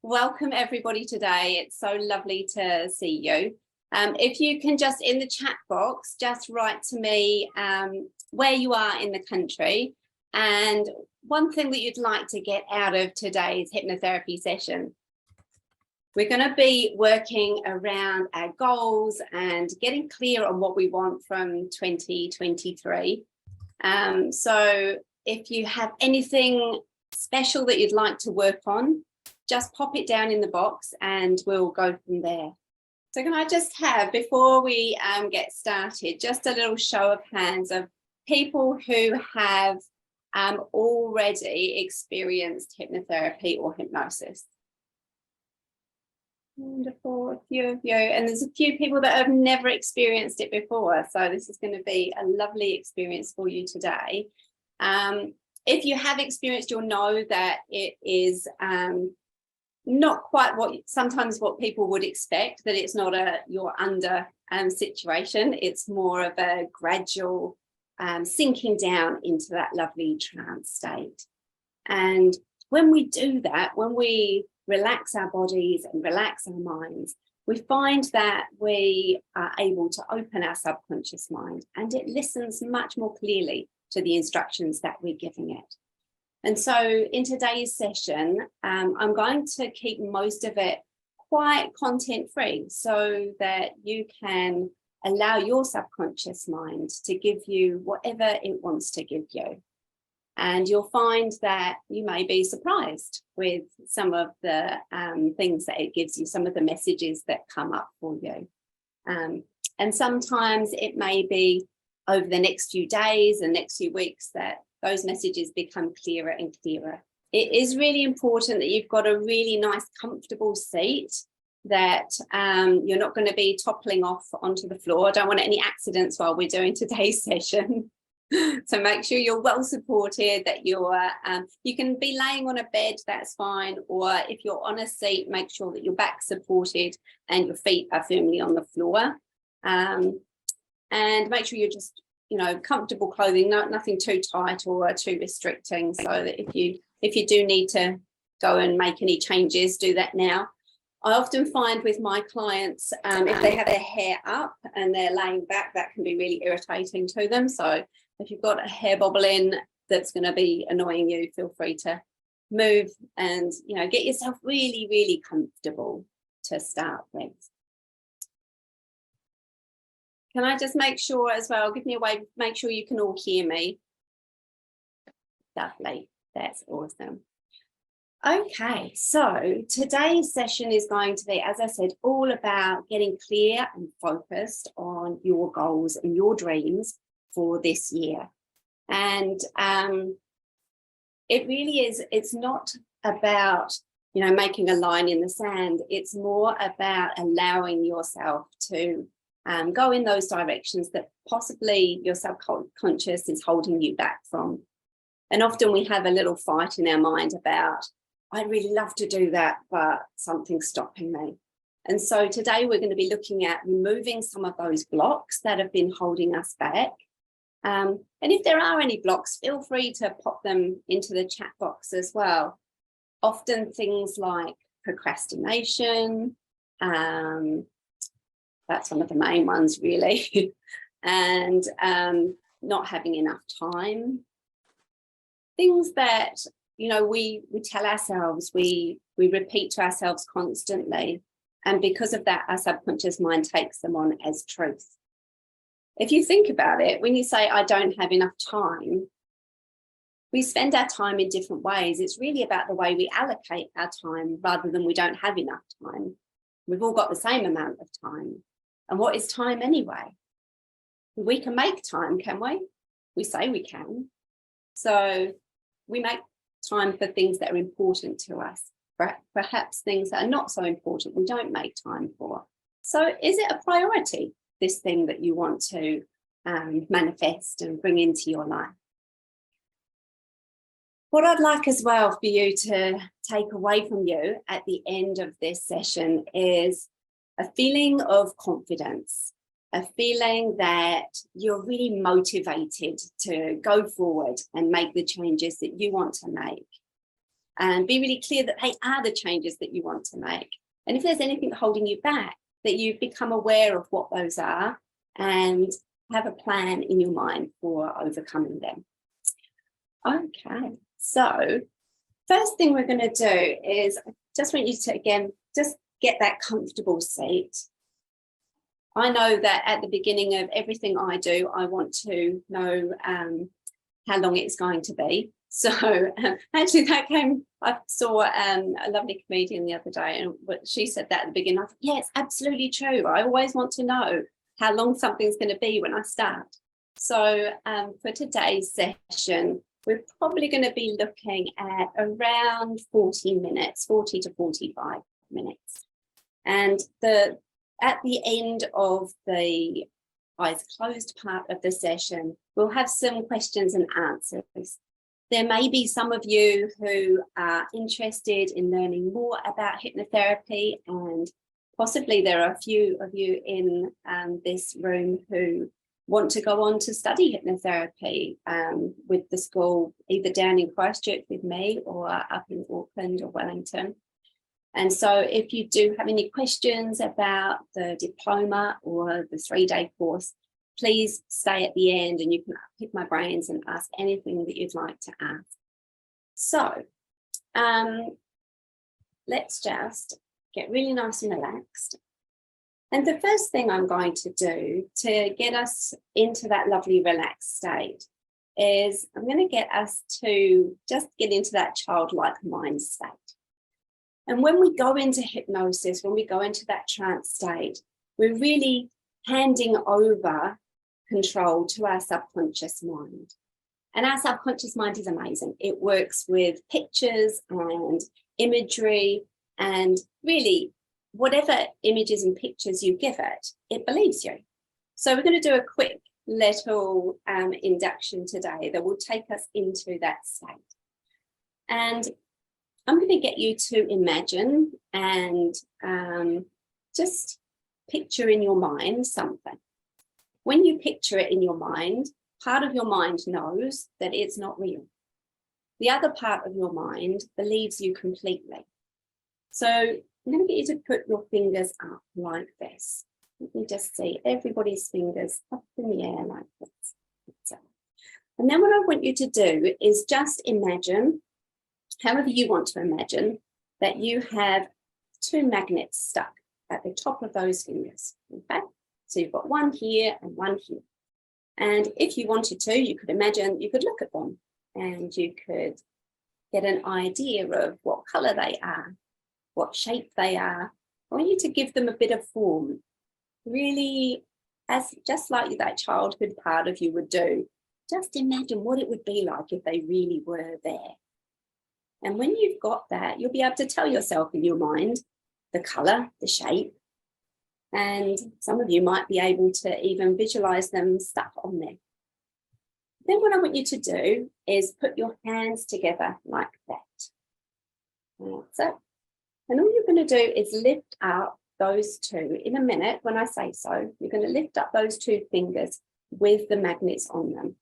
Welcome everybody today. It's so lovely to see you. If you can just in the chat box, just write to me where you are in the country and one thing that you'd like to get out of today's hypnotherapy session. We're going to be working around our goals and getting clear on what we want from 2023. So if you have anything special that you'd like to work on, just pop it down in the box and we'll go from there. So can I just have, before we get started, just a little show of hands of people who have already experienced hypnotherapy or hypnosis? Wonderful, a few of you. And there's a few people that have never experienced it before. So this is going to be a lovely experience for you today. If you have experienced, you'll know that it is not quite sometimes what people would expect, that it's not a you're under situation. It's more of a gradual sinking down into that lovely trance state. And when we do that, when we relax our bodies and relax our minds, we find that we are able to open our subconscious mind and it listens much more clearly to the instructions that we're giving it. And so in today's session, I'm going to keep most of it quite content free so that you can allow your subconscious mind to give you whatever it wants to give you. And you'll find that you may be surprised with some of the things that it gives you, some of the messages that come up for you. And sometimes it may be over the next few days and next few weeks that those messages become clearer and clearer. It is really important that you've got a really nice, comfortable seat, that you're not going to be toppling off onto the floor. I don't want any accidents while we're doing today's session. So make sure you're well supported, that you're, you can be laying on a bed, that's fine. Or if you're on a seat, make sure that your back's supported and your feet are firmly on the floor. And make sure you're just, comfortable clothing, nothing too tight or too restricting, so that if you do need to go and make any changes, do that now. I often find with my clients, if they have their hair up and they're laying back, that can be really irritating to them. So if you've got a hair bobbling that's going to be annoying you, feel free to move and, get yourself really, really comfortable to start with. Can I just make sure as well, give me a wave, make sure you can all hear me. Lovely, that's awesome. Okay, so today's session is going to be, as I said, all about getting clear and focused on your goals and your dreams for this year. And it really is, it's not about, making a line in the sand. It's more about allowing yourself to go in those directions that possibly your subconscious is holding you back from. And often we have a little fight in our mind about, I'd really love to do that, but something's stopping me. And so today we're going to be looking at removing some of those blocks that have been holding us back. And if there are any blocks, feel free to pop them into the chat box as well. Often things like procrastination, that's one of the main ones really, and not having enough time. Things that, we tell ourselves, we repeat to ourselves constantly. And because of that, our subconscious mind takes them on as truth. If you think about it, when you say, I don't have enough time, we spend our time in different ways. It's really about the way we allocate our time rather than we don't have enough time. We've all got the same amount of time. And what is time anyway? We can make time, can we? We say we can. So we make time for things that are important to us. Perhaps things that are not so important, we don't make time for. So is it a priority, this thing that you want to manifest and bring into your life? What I'd like as well for you to take away from you at the end of this session is a feeling of confidence, a feeling that you're really motivated to go forward and make the changes that you want to make. and be really clear that they are the changes that you want to make. And if there's anything holding you back, that you become aware of what those are and have a plan in your mind for overcoming them. Okay, so first thing we're going to do is I just want you to, again, just get that comfortable seat. I know that at the beginning of everything I do, I want to know how long it's going to be. So actually I saw a lovely comedian the other day, and she said that at the beginning. I thought, yeah, it's absolutely true. I always want to know how long something's going to be when I start. So for today's session, we're probably going to be looking at around 40 minutes, 40 to 45 minutes. And at the end of the eyes closed part of the session, we'll have some questions and answers. There may be some of you who are interested in learning more about hypnotherapy, and possibly there are a few of you in this room who want to go on to study hypnotherapy with the school, either down in Christchurch with me or up in Auckland or Wellington. And so if you do have any questions about the diploma or the 3-day course, please stay at the end and you can pick my brains and ask anything that you'd like to ask. So let's just get really nice and relaxed. And the first thing I'm going to do to get us into that lovely relaxed state is I'm going to get us to just get into that childlike mind state. And when we go into hypnosis, when we go into that trance state, we're really handing over control to our subconscious mind. And our subconscious mind is amazing. It works with pictures and imagery, and really whatever images and pictures you give it, it believes you. So we're going to do a quick little induction today that will take us into that state. And I'm going to get you to imagine and just picture in your mind something. When you picture it in your mind, part of your mind knows that it's not real. The other part of your mind believes you completely. So I'm going to get you to put your fingers up like this. Let me just see everybody's fingers up in the air like this. And then what I want you to do is just imagine, however you want to imagine, that you have 2 magnets stuck at the top of those fingers. Okay, so you've got one here and one here. And if you wanted to, you could imagine, you could look at them and you could get an idea of what color they are, what shape they are. I want you to give them a bit of form, really, as just like that childhood part of you would do. Just imagine what it would be like if they really were there. And when you've got that, you'll be able to tell yourself in your mind the color, the shape, and some of you might be able to even visualize them stuck on there. Then what I want you to do is put your hands together like that. That's it. And all you're going to do is lift up those 2. In a minute, when I say so, you're going to lift up those 2 fingers with the magnets on them.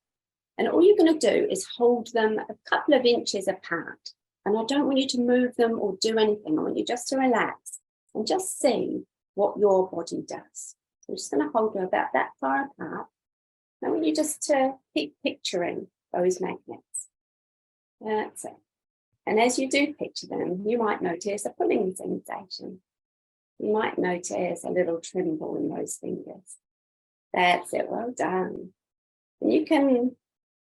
And all you're going to do is hold them a couple of inches apart. And I don't want you to move them or do anything. I want you just to relax and just see what your body does. So I'm just going to hold them about that far apart. I want you just to keep picturing those magnets. That's it. And as you do picture them, you might notice a pulling sensation. You might notice a little tremble in those fingers. That's it. Well done. And you can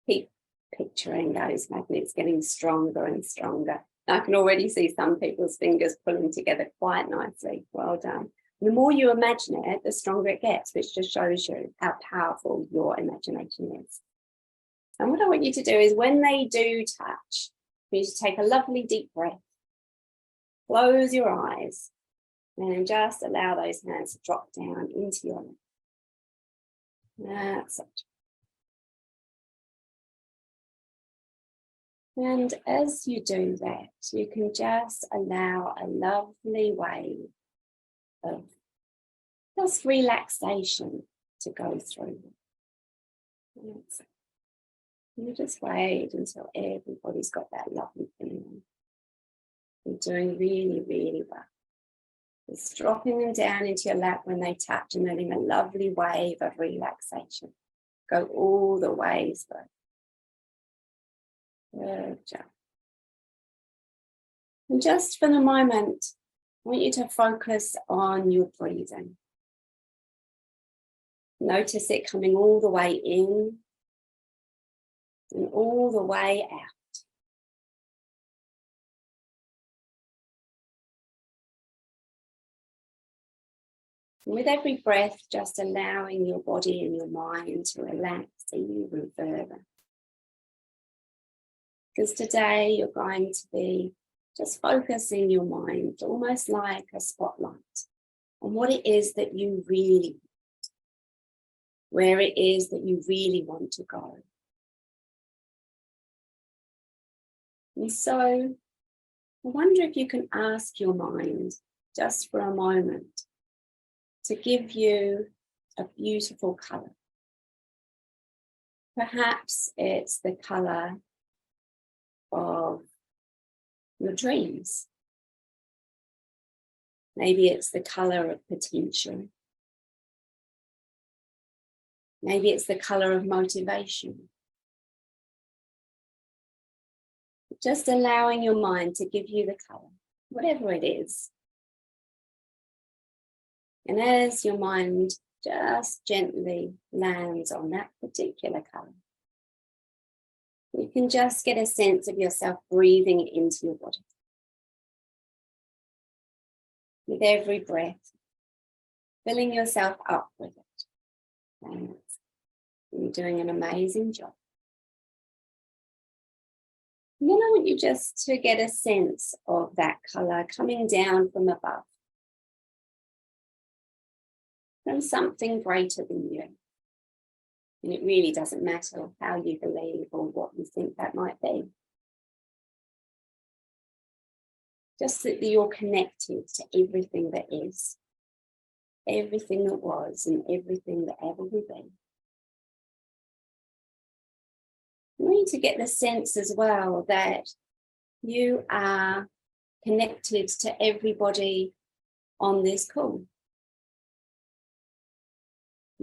keep picturing those magnets getting stronger and stronger. I can already see some people's fingers pulling together quite nicely. Well done. The more you imagine it, the stronger it gets, which just shows you how powerful your imagination is. And what I want you to do is when they do touch, you just take a lovely deep breath, close your eyes, and just allow those hands to drop down into your lap. That's it. And as you do that, you can just allow a lovely wave of just relaxation to go through. You just wait until everybody's got that lovely feeling. doing really, really well. Just dropping them down into your lap when they touch and letting a lovely wave of relaxation go all the way through. Good job. And just for the moment, I want you to focus on your breathing. Notice it coming all the way in and all the way out. And with every breath, just allowing your body and your mind to relax even further. Because today you're going to be just focusing your mind, almost like a spotlight, on what it is that you really want, where it is that you really want to go. And so I wonder if you can ask your mind just for a moment to give you a beautiful colour. Perhaps it's the colour of your dreams. Maybe it's the colour of potential. Maybe it's the colour of motivation. Just allowing your mind to give you the colour, whatever it is. And as your mind just gently lands on that particular colour, you can just get a sense of yourself breathing into your body. With every breath, filling yourself up with it. And you're doing an amazing job. And then I want you just to get a sense of that colour coming down from above, from something greater than you. And it really doesn't matter how you believe or what you think that might be. Just that you're connected to everything that is, everything that was, and everything that ever will be. I want you to get the sense as well that you are connected to everybody on this call.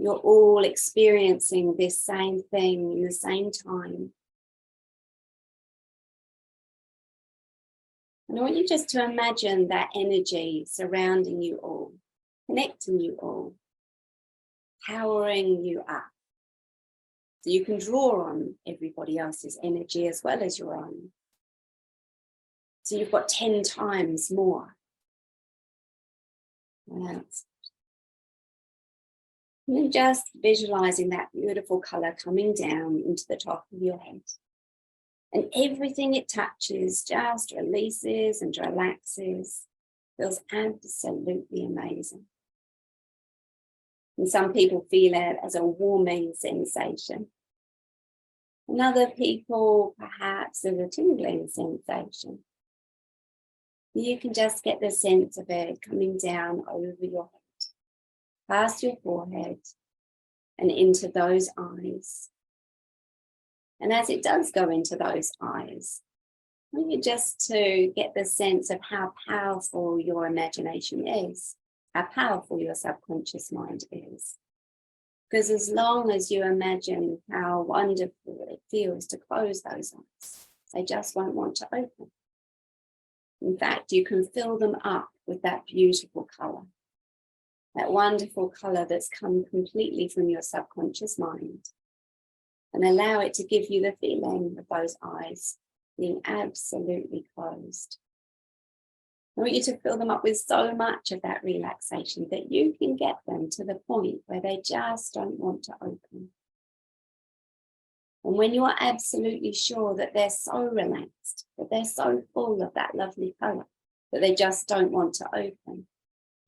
You're all experiencing this same thing in the same time. And I want you just to imagine that energy surrounding you all, connecting you all, powering you up. So you can draw on everybody else's energy as well as your own. So you've got 10 times more. That's And then just visualizing that beautiful color coming down into the top of your head. And everything it touches just releases and relaxes. Feels absolutely amazing. And some people feel it as a warming sensation. And other people perhaps as a tingling sensation. You can just get the sense of it coming down over your head, past your forehead and into those eyes. And as it does go into those eyes, I want you just to get the sense of how powerful your imagination is, how powerful your subconscious mind is. Because as long as you imagine how wonderful it feels to close those eyes, they just won't want to open. In fact, you can fill them up with that beautiful colour. That wonderful colour that's come completely from your subconscious mind, and allow it to give you the feeling of those eyes being absolutely closed. I want you to fill them up with so much of that relaxation that you can get them to the point where they just don't want to open. And when you are absolutely sure that they're so relaxed, that they're so full of that lovely colour, that they just don't want to open,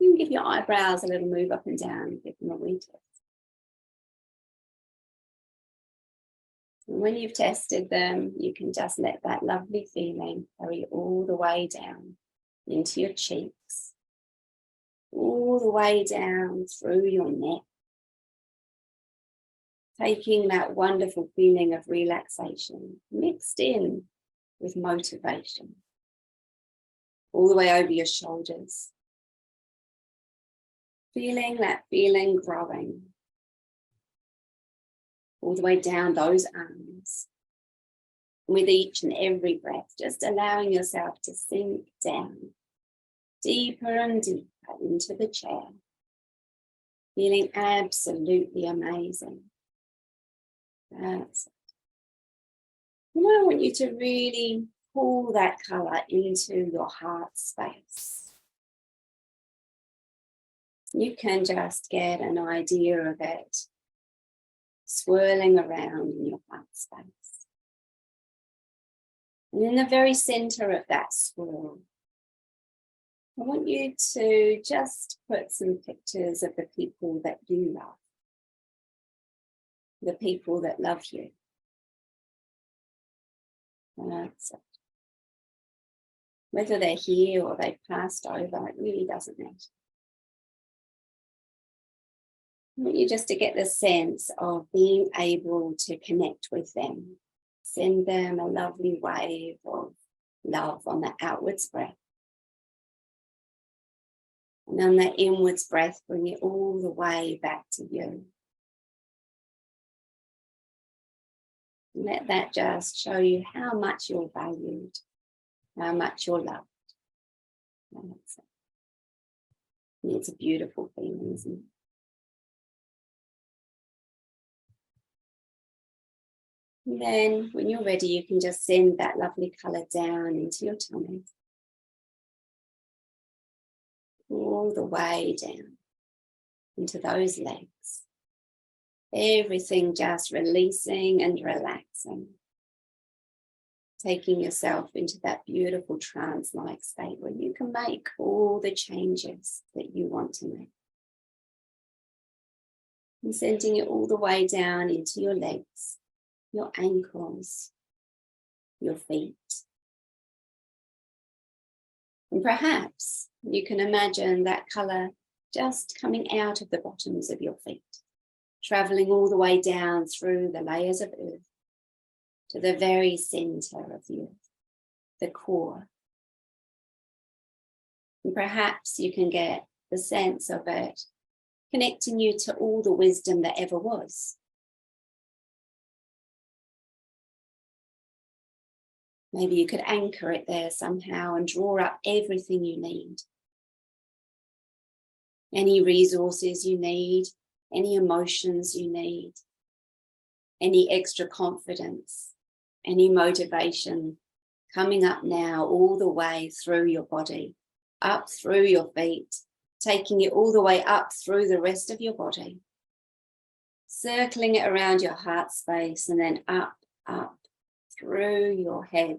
you can give your eyebrows a little move up and down and give them a wee twist. And when you've tested them, you can just let that lovely feeling carry all the way down into your cheeks, all the way down through your neck, taking that wonderful feeling of relaxation mixed in with motivation. all the way over your shoulders. Feeling that feeling growing all the way down those arms. With each and every breath, just allowing yourself to sink down deeper and deeper into the chair, feeling absolutely amazing. That's it. Now I want you to really pull that colour into your heart space. You can just get an idea of it swirling around in your heart space. And in the very centre of that swirl, I want you to just put some pictures of the people that you love, the people that love you. That's it. Whether they're here or they've passed over, it really doesn't matter. I want you just to get the sense of being able to connect with them. Send them a lovely wave of love on the outwards breath. And on the inwards breath, bring it all the way back to you. Let that just show you how much you're valued, how much you're loved. It's a beautiful feeling, isn't it? And then when you're ready, you can just send that lovely colour down into your tummy. All the way down into those legs. Everything just releasing and relaxing. Taking yourself into that beautiful trance-like state where you can make all the changes that you want to make. And sending it all the way down into your legs, your ankles, your feet. And perhaps you can imagine that colour just coming out of the bottoms of your feet, travelling all the way down through the layers of earth to the very centre of the earth, the core. And perhaps you can get the sense of it connecting you to all the wisdom that ever was. Maybe you could anchor it there somehow and draw up everything you need. Any resources you need, any emotions you need, any extra confidence, any motivation coming up now all the way through your body, up through your feet, taking it all the way up through the rest of your body, circling it around your heart space and then up through your head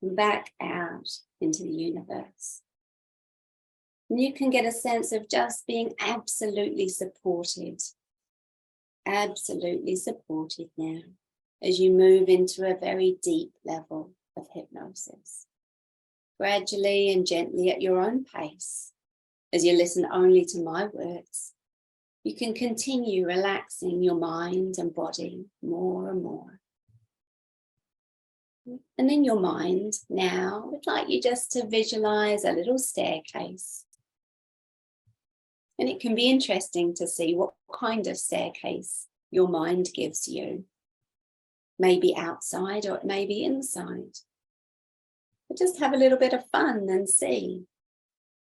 and back out into the universe. And you can get a sense of just being absolutely supported now as you move into a very deep level of hypnosis. Gradually and gently at your own pace, as you listen only to my words, you can continue relaxing your mind and body more and more. And in your mind now, I'd like you just to visualize a little staircase. And it can be interesting to see what kind of staircase your mind gives you. Maybe outside or it may be inside. But just have a little bit of fun and see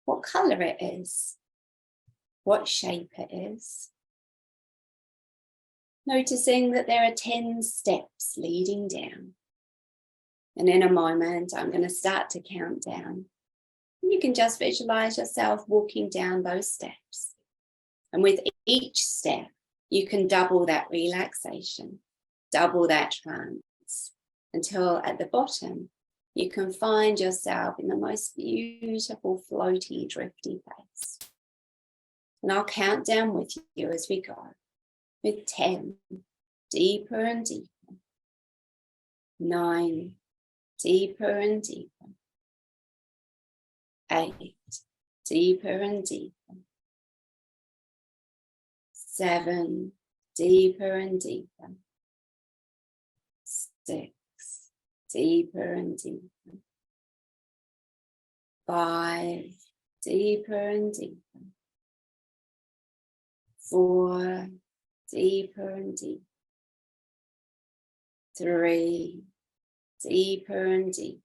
what colour it is, what shape it is. Noticing that there are 10 steps leading down. And in a moment, I'm going to start to count down. You can just visualize yourself walking down those steps. And with each step, you can double that relaxation, double that trance, until at the bottom, you can find yourself in the most beautiful, floaty, drifty place. And I'll count down with you as we go, with 10, deeper and deeper, 9, deeper and deeper, 8, deeper and deeper, 7, deeper and deeper, 6, deeper and deeper, 5, deeper and deeper. 4, deeper and deeper. 3, deeper and deeper.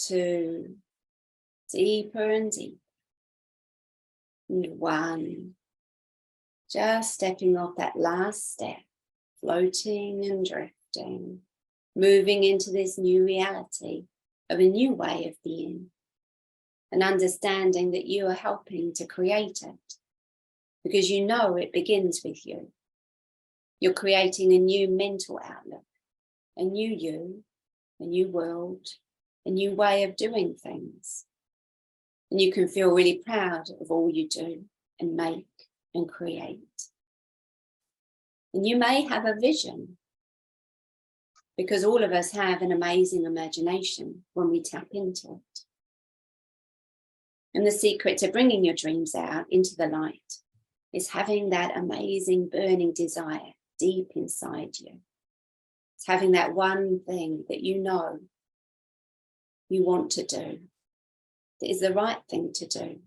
2, deeper and deeper. And 1, just stepping off that last step, floating and drifting, moving into this new reality of a new way of being, and understanding that you are helping to create it, because you know it begins with you. You're creating a new mental outlook, a new you, a new world, a new way of doing things. And you can feel really proud of all you do and make and create. And you may have a vision, because all of us have an amazing imagination when we tap into it. And the secret to bringing your dreams out into the light is having that amazing burning desire deep inside you. It's having that one thing that you know you want to do, that is the right thing to do.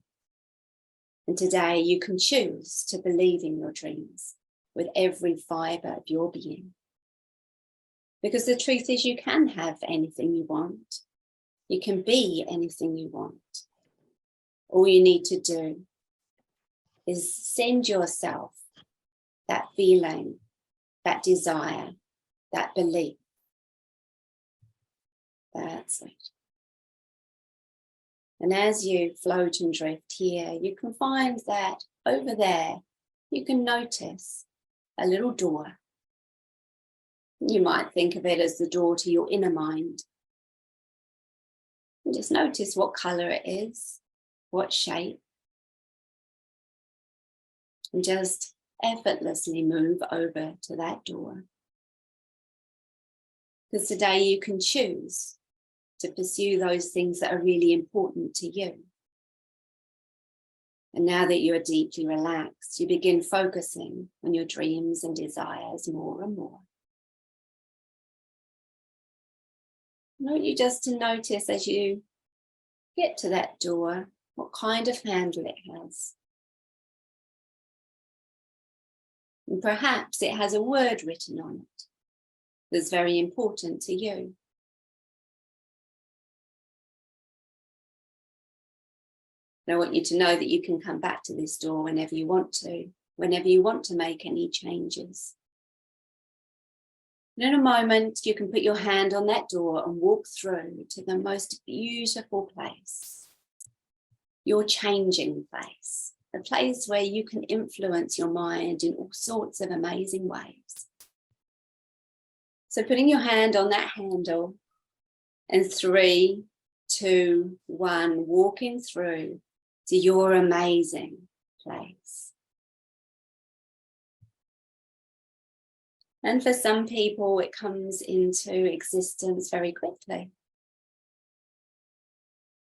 And today you can choose to believe in your dreams with every fibre of your being. Because the truth is, you can have anything you want. You can be anything you want. All you need to do is send yourself that feeling, that desire, that belief. That's it. And as you float and drift here, you can find that over there, you can notice a little door. You might think of it as the door to your inner mind. And just notice what colour it is, what shape. And just effortlessly move over to that door. Because today you can choose to pursue those things that are really important to you. And now that you are deeply relaxed, you begin focusing on your dreams and desires more and more. I want you just to notice as you get to that door, what kind of handle it has. And perhaps it has a word written on it that's very important to you. And I want you to know that you can come back to this door whenever you want to make any changes. And in a moment, you can put your hand on that door and walk through to the most beautiful place, your changing place, a place where you can influence your mind in all sorts of amazing ways. So putting your hand on that handle, and 3, 2, 1, walking through to your amazing place. And for some people, it comes into existence very quickly.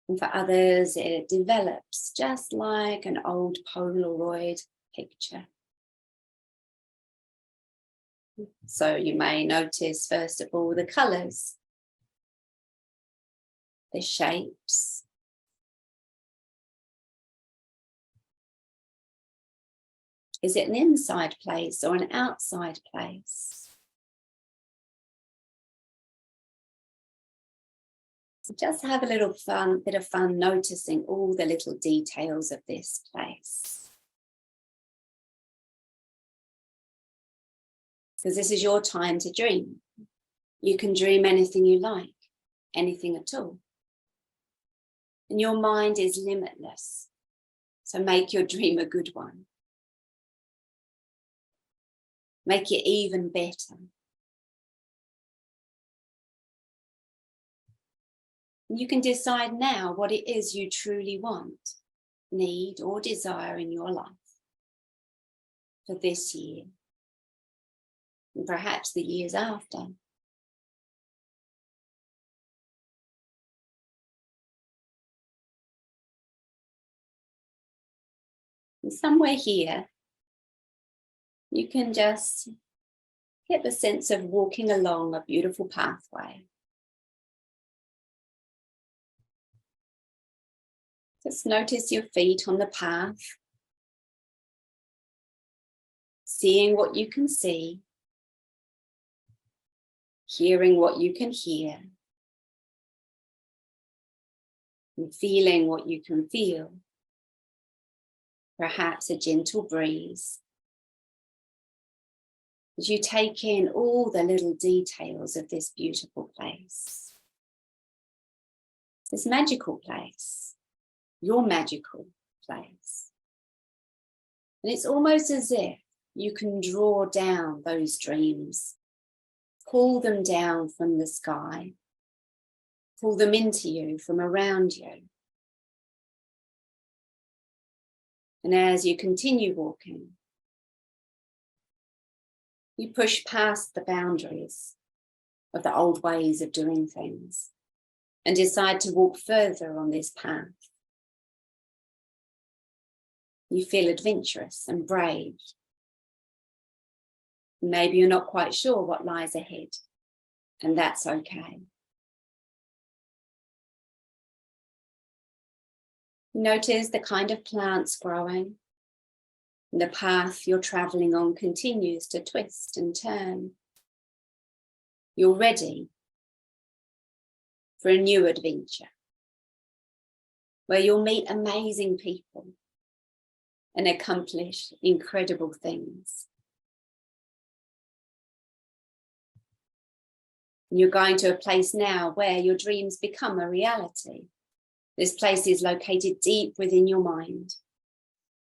And for others, it develops just like an old Polaroid picture. So you may notice, first of all, the colours, the shapes, is it an inside place or an outside place? So just have a little bit of fun noticing all the little details of this place. Because this is your time to dream. You can dream anything you like, anything at all. And your mind is limitless. So make your dream a good one. Make it even better. You can decide now what it is you truly want, need, or desire in your life for this year, and perhaps the years after. And somewhere here, you can just get the sense of walking along a beautiful pathway. Just notice your feet on the path, seeing what you can see, hearing what you can hear, and feeling what you can feel. Perhaps a gentle breeze. As you take in all the little details of this beautiful place. This magical place, your magical place. And it's almost as if you can draw down those dreams, pull them down from the sky, pull them into you from around you. And as you continue walking, you push past the boundaries of the old ways of doing things and decide to walk further on this path. You feel adventurous and brave. Maybe you're not quite sure what lies ahead, and that's okay. Notice the kind of plants growing, and the path you're traveling on continues to twist and turn. You're ready for a new adventure, where you'll meet amazing people and accomplish incredible things. And you're going to a place now where your dreams become a reality. This place is located deep within your mind.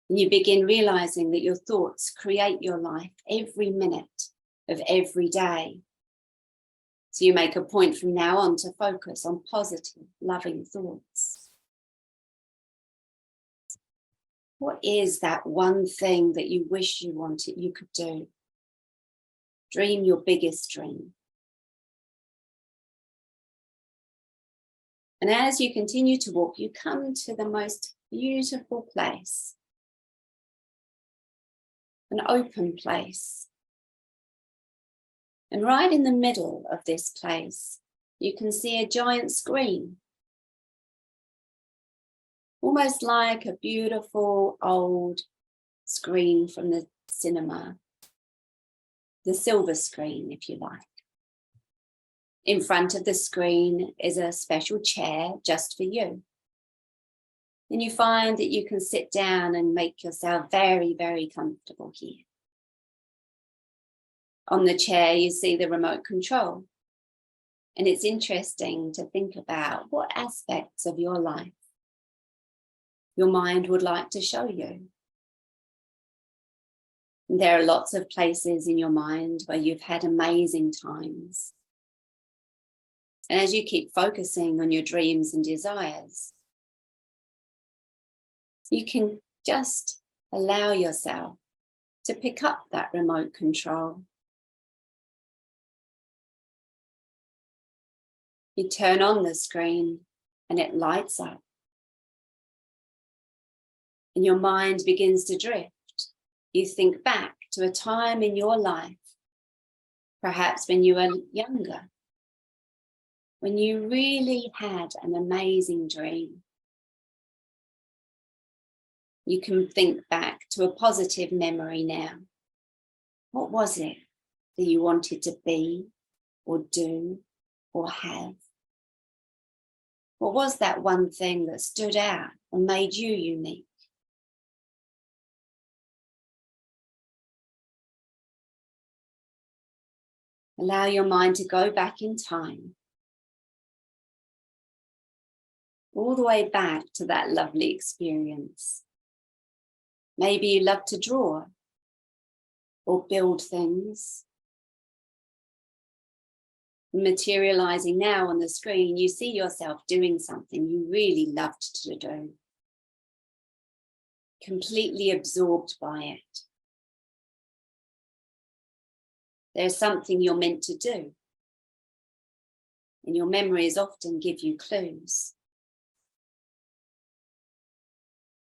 And you begin realizing that your thoughts create your life every minute of every day. So you make a point from now on to focus on positive, loving thoughts. What is that one thing that you wish you could do? Dream your biggest dream. And as you continue to walk, you come to the most beautiful place, an open place. And right in the middle of this place, you can see a giant screen, almost like a beautiful old screen from the cinema, the silver screen, if you like. In front of the screen is a special chair just for you. And you find that you can sit down and make yourself very, very comfortable here. On the chair, you see the remote control. And it's interesting to think about what aspects of your life your mind would like to show you. And there are lots of places in your mind where you've had amazing times. And as you keep focusing on your dreams and desires, you can just allow yourself to pick up that remote control. You turn on the screen and it lights up. And your mind begins to drift. You think back to a time in your life, perhaps when you were younger, when you really had an amazing dream. You can think back to a positive memory now. What was it that you wanted to be or do or have? What was that one thing that stood out and made you unique? Allow your mind to go back in time, all the way back to that lovely experience. Maybe you love to draw or build things. Materializing now on the screen, you see yourself doing something you really loved to do. Completely absorbed by it. There's something you're meant to do. And your memories often give you clues.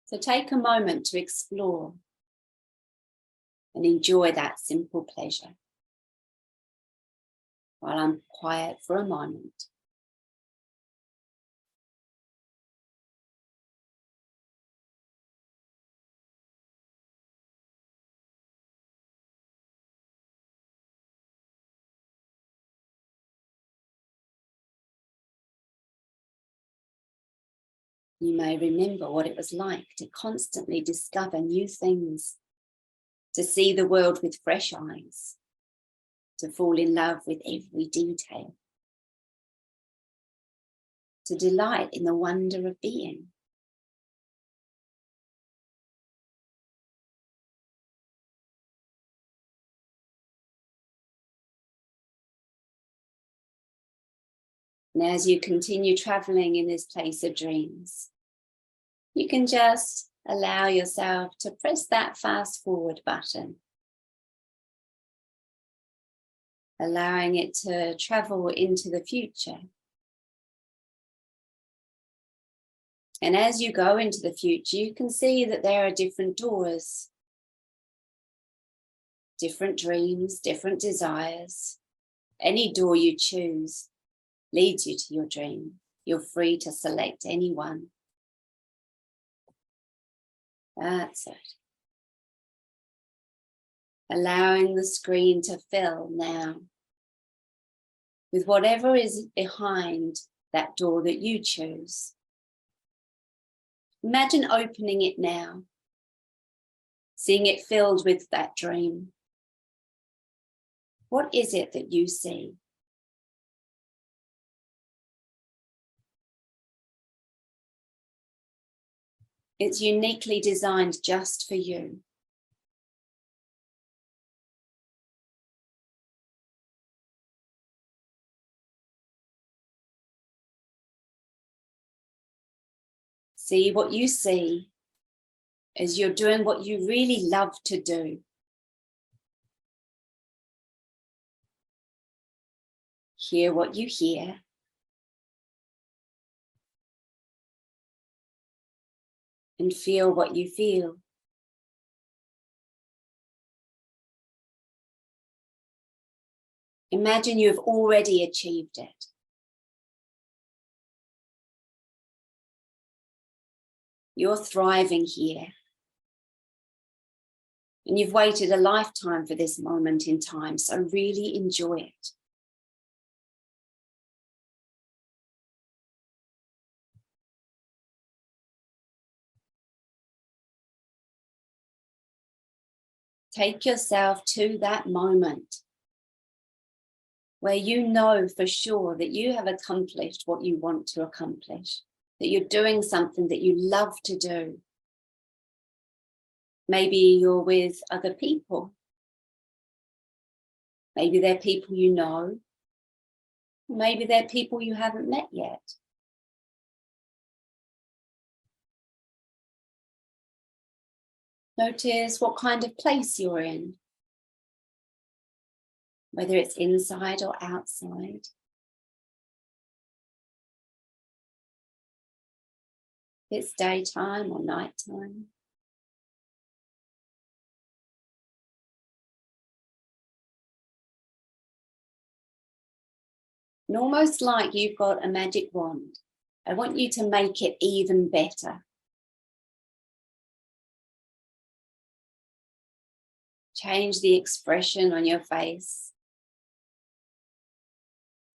So take a moment to explore and enjoy that simple pleasure while I'm quiet for a moment. You may remember what it was like to constantly discover new things, to see the world with fresh eyes, to fall in love with every detail, to delight in the wonder of being. And as you continue traveling in this place of dreams, you can just allow yourself to press that fast forward button, allowing it to travel into the future. And as you go into the future, you can see that there are different doors, different dreams, different desires. Any door you choose leads you to your dream. You're free to select any one. That's it. Allowing the screen to fill now with whatever is behind that door that you choose. Imagine opening it now, seeing it filled with that dream. What is it that you see? It's uniquely designed just for you. See what you see as you're doing what you really love to do. Hear what you hear. And feel what you feel. Imagine you've already achieved it. You're thriving here. And you've waited a lifetime for this moment in time, so really enjoy it. Take yourself to that moment where you know for sure that you have accomplished what you want to accomplish, that you're doing something that you love to do. Maybe you're with other people. Maybe they're people you know. Maybe they're people you haven't met yet. Notice what kind of place you're in, whether it's inside or outside. It's daytime or nighttime. And almost like you've got a magic wand, I want you to make it even better. Change the expression on your face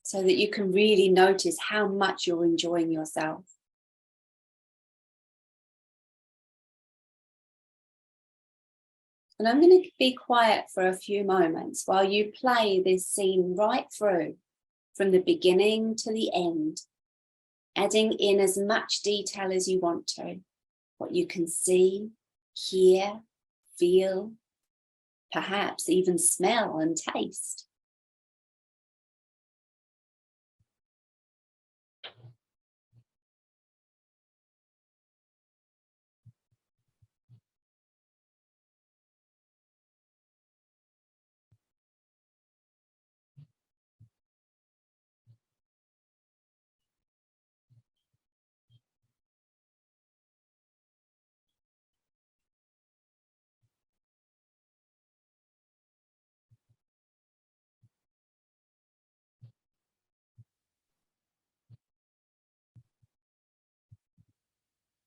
so that you can really notice how much you're enjoying yourself. And I'm going to be quiet for a few moments while you play this scene right through, from the beginning to the end, adding in as much detail as you want to, what you can see, hear, feel, perhaps even smell and taste.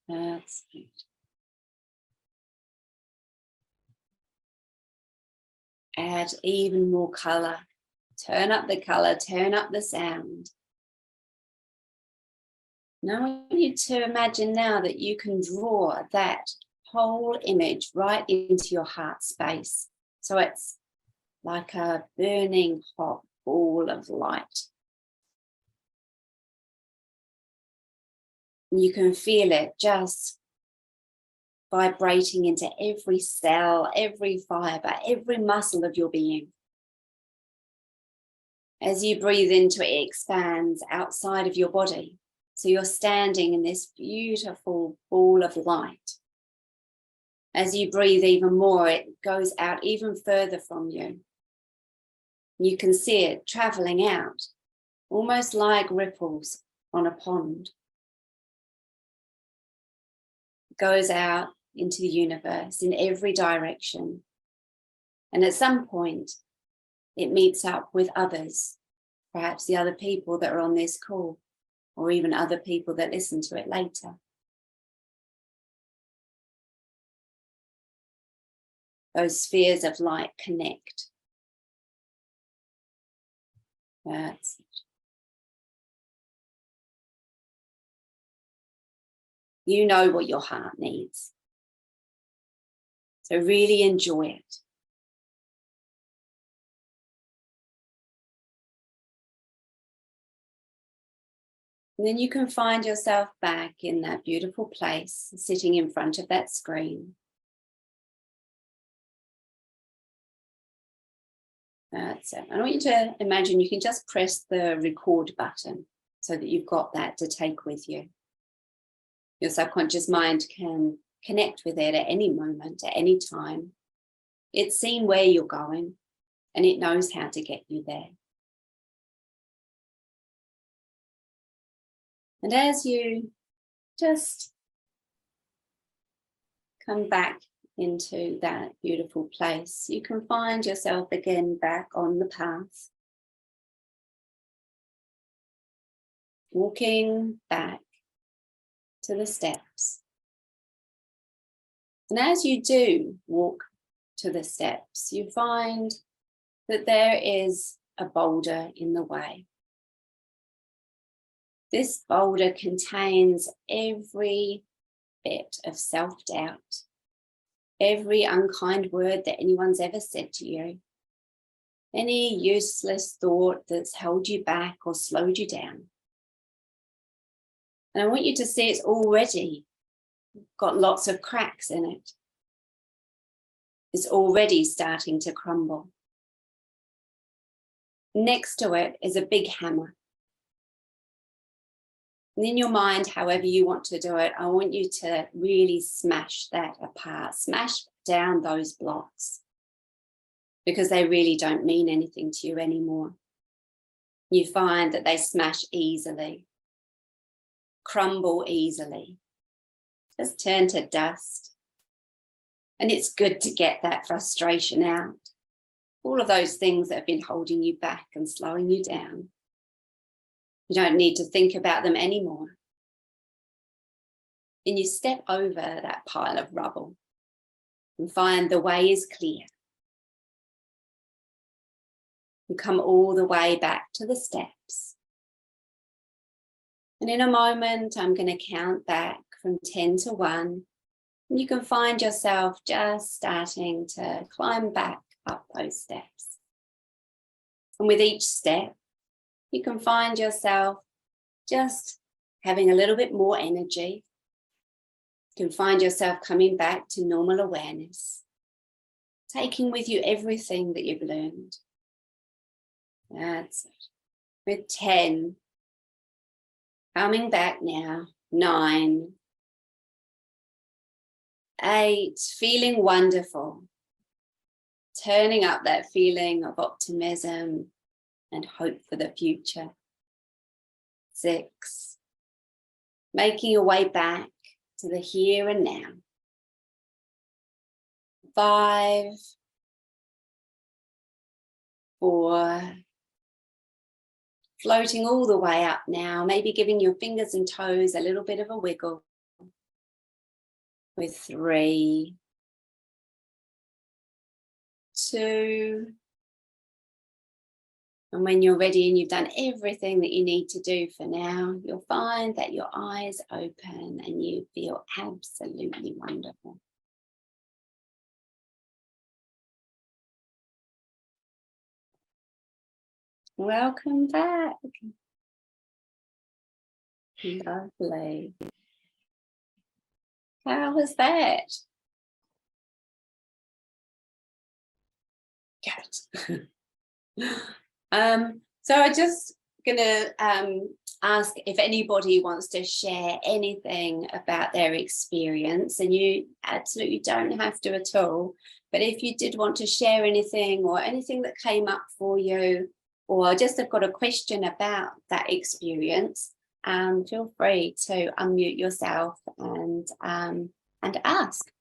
That's good. Add even more color. Turn up the color, turn up the sound. Now I want you to imagine now that you can draw that whole image right into your heart space. So it's like a burning hot ball of light. You can feel it just vibrating into every cell, every fiber, every muscle of your being. As you breathe into it, it expands outside of your body. So you're standing in this beautiful ball of light. As you breathe even more, it goes out even further from you. You can see it traveling out, almost like ripples on a pond. It goes out into the universe in every direction. And at some point, it meets up with others, perhaps the other people that are on this call, or even other people that listen to it later. Those spheres of light connect. That's it. You know what your heart needs. So really enjoy it. And then you can find yourself back in that beautiful place, sitting in front of that screen. That's it. I want you to imagine you can just press the record button so that you've got that to take with you. Your subconscious mind can connect with it at any moment, at any time. It's seen where you're going and it knows how to get you there. And as you just come back into that beautiful place, you can find yourself again back on the path. Walking back to the steps. And as you do walk to the steps, you find that there is a boulder in the way. This boulder contains every bit of self-doubt, every unkind word that anyone's ever said to you, any useless thought that's held you back or slowed you down. And I want you to see it's already got lots of cracks in it. It's already starting to crumble. Next to it is a big hammer. And in your mind, however you want to do it, I want you to really smash that apart, smash down those blocks, because they really don't mean anything to you anymore. You find that they smash easily, crumble easily, just turn to dust. And it's good to get that frustration out. All of those things that have been holding you back and slowing you down. You don't need to think about them anymore. And you step over that pile of rubble and find the way is clear. You come all the way back to the steps. And in a moment, I'm going to count back from 10 to 1. And you can find yourself just starting to climb back up those steps. And with each step, you can find yourself just having a little bit more energy. You can find yourself coming back to normal awareness, taking with you everything that you've learned. That's it. With 10, coming back now, 9, 8, feeling wonderful, turning up that feeling of optimism and hope for the future. 6, making your way back to the here and now. 5, 4, floating all the way up now, maybe giving your fingers and toes a little bit of a wiggle. With 3, 2, And when you're ready and you've done everything that you need to do for now, you'll find that your eyes open and you feel absolutely wonderful. Welcome back. Lovely. How was that? Good. So I'm just going to ask if anybody wants to share anything about their experience, and you absolutely don't have to at all. But if you did want to share anything or anything that came up for you, or just have got a question about that experience, feel free to unmute yourself and ask.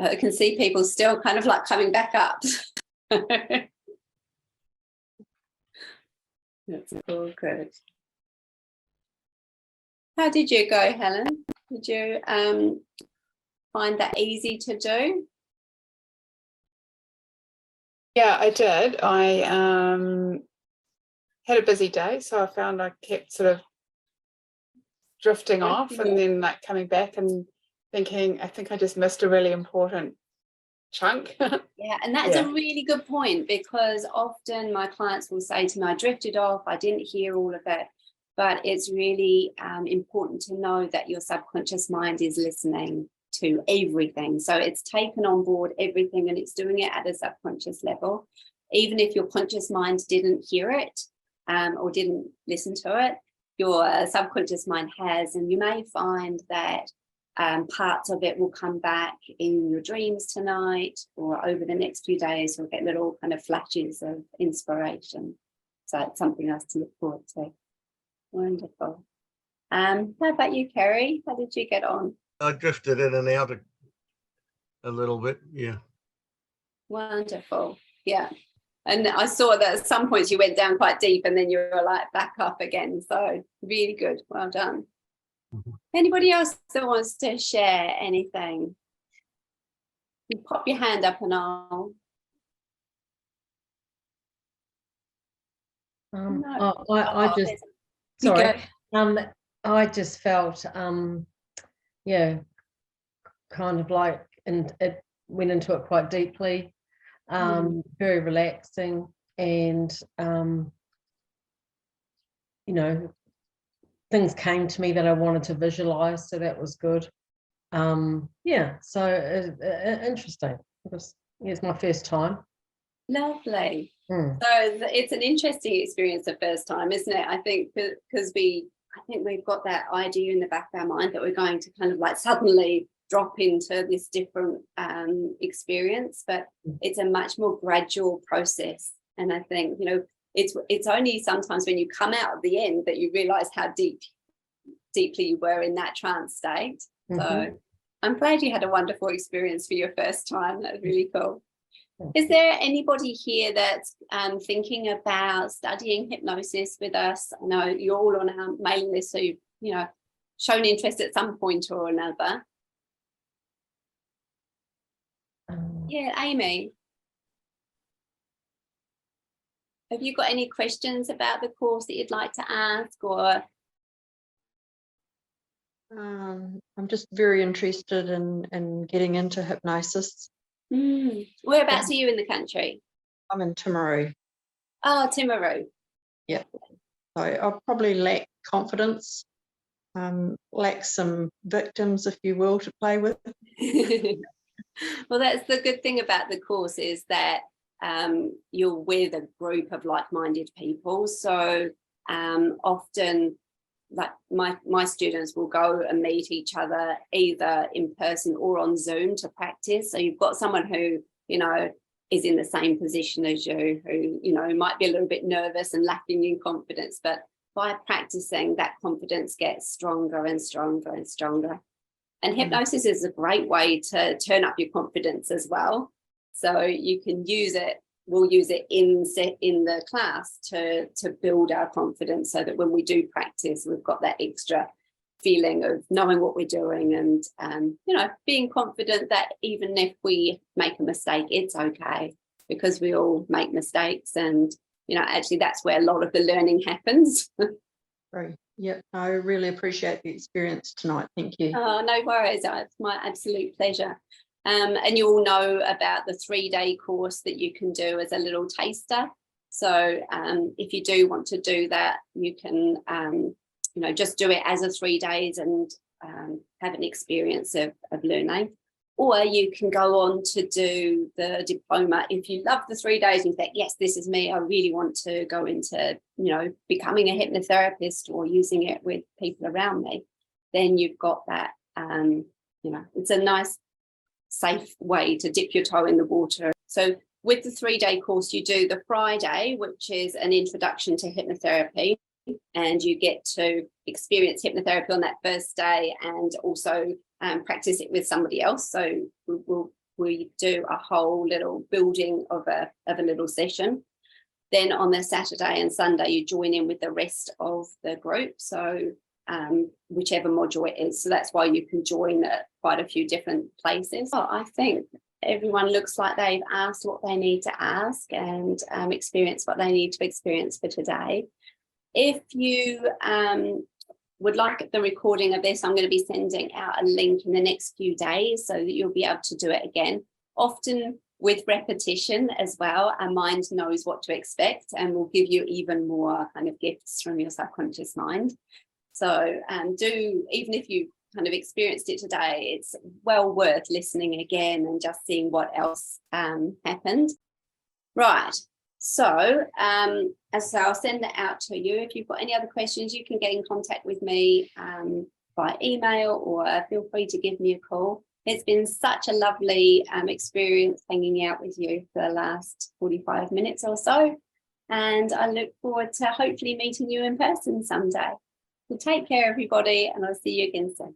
I can see people still kind of like coming back up. That's all good. How did you go, Helen? Did you find that easy to do? Yeah, I did. I had a busy day, so I found I kept sort of drifting off and then like coming back and thinking, I think I just missed a really important chunk. Yeah, and that's a really good point, because often my clients will say to me, I drifted off, I didn't hear all of it. But it's really important to know that your subconscious mind is listening to everything. So it's taken on board everything and it's doing it at a subconscious level. Even if your conscious mind didn't hear it or didn't listen to it, your subconscious mind has. And you may find that parts of it will come back in your dreams tonight, or over the next few days you'll get little kind of flashes of inspiration. So it's something else to look forward to. Wonderful. How about you, Kerry? How did you get on? I drifted in and out a little bit, yeah. Wonderful. Yeah. And I saw that at some points you went down quite deep and then you were like back up again. So really good. Well done. Mm-hmm. Anybody else that wants to share anything? You pop your hand up and I'll. I just. Sorry, I just felt, yeah, kind of like, and it went into it quite deeply, very relaxing, and, you know, things came to me that I wanted to visualize, so that was good. Yeah, so interesting. It's my first time. Lovely. So it's an interesting experience the first time, isn't it? I think because I think we've got that idea in the back of our mind that we're going to kind of like suddenly drop into this different experience, but it's a much more gradual process. And I think, you know, it's only sometimes when you come out at the end that you realize how deeply you were in that trance state. So I'm glad you had a wonderful experience for your first time. That was really cool. Is there anybody here that's thinking about studying hypnosis with us? I know you're all on our mailing list, so you've, you know, shown interest at some point or another. Yeah, Amy. Have you got any questions about the course that you'd like to ask, or? I'm just very interested in getting into hypnosis. Whereabouts are you in the country? I'm in Timaru. Oh, Timaru. Yeah. So I'll probably lack confidence, lack some victims, if you will, to play with. Well, that's the good thing about the course, is that you're with a group of like-minded people. So often, like my students will go and meet each other either in person or on Zoom to practice. So you've got someone who, you know, is in the same position as you, who, you know, might be a little bit nervous and lacking in confidence, but by practicing, that confidence gets stronger and stronger and stronger. And hypnosis is a great way to turn up your confidence as well. So you can use it. We'll use it in the class to build our confidence, so that when we do practice, we've got that extra feeling of knowing what we're doing and, you know, being confident that even if we make a mistake, it's okay, because we all make mistakes. And, you know, actually that's where a lot of the learning happens. Great. Yeah, I really appreciate the experience tonight. Thank you. Oh, no worries. It's my absolute pleasure. And you all know about the 3-day course that you can do as a little taster. So if you do want to do that, you can, you know, just do it as a 3 days and have an experience of learning. Or you can go on to do the diploma. If you love the 3 days and you think, yes, this is me, I really want to go into, you know, becoming a hypnotherapist or using it with people around me, then you've got that, you know, it's a nice, safe way to dip your toe in the water. So with the 3-day course, you do the Friday, which is an introduction to hypnotherapy, and you get to experience hypnotherapy on that first day and also practice it with somebody else. So we do a whole little building of a little session. Then on the Saturday and Sunday, you join in with the rest of the group. So whichever module it is. So that's why you can join at quite a few different places. So I think everyone looks like they've asked what they need to ask and experienced what they need to experience for today. If you would like the recording of this, I'm going to be sending out a link in the next few days so that you'll be able to do it again. Often with repetition as well, our mind knows what to expect and will give you even more kind of gifts from your subconscious mind. So even if you kind of experienced it today, it's well worth listening again and just seeing what else happened. Right. So as I say, I'll send that out to you. If you've got any other questions, you can get in contact with me by email, or feel free to give me a call. It's been such a lovely experience hanging out with you for the last 45 minutes or so. And I look forward to hopefully meeting you in person someday. So take care, everybody, and I'll see you again soon.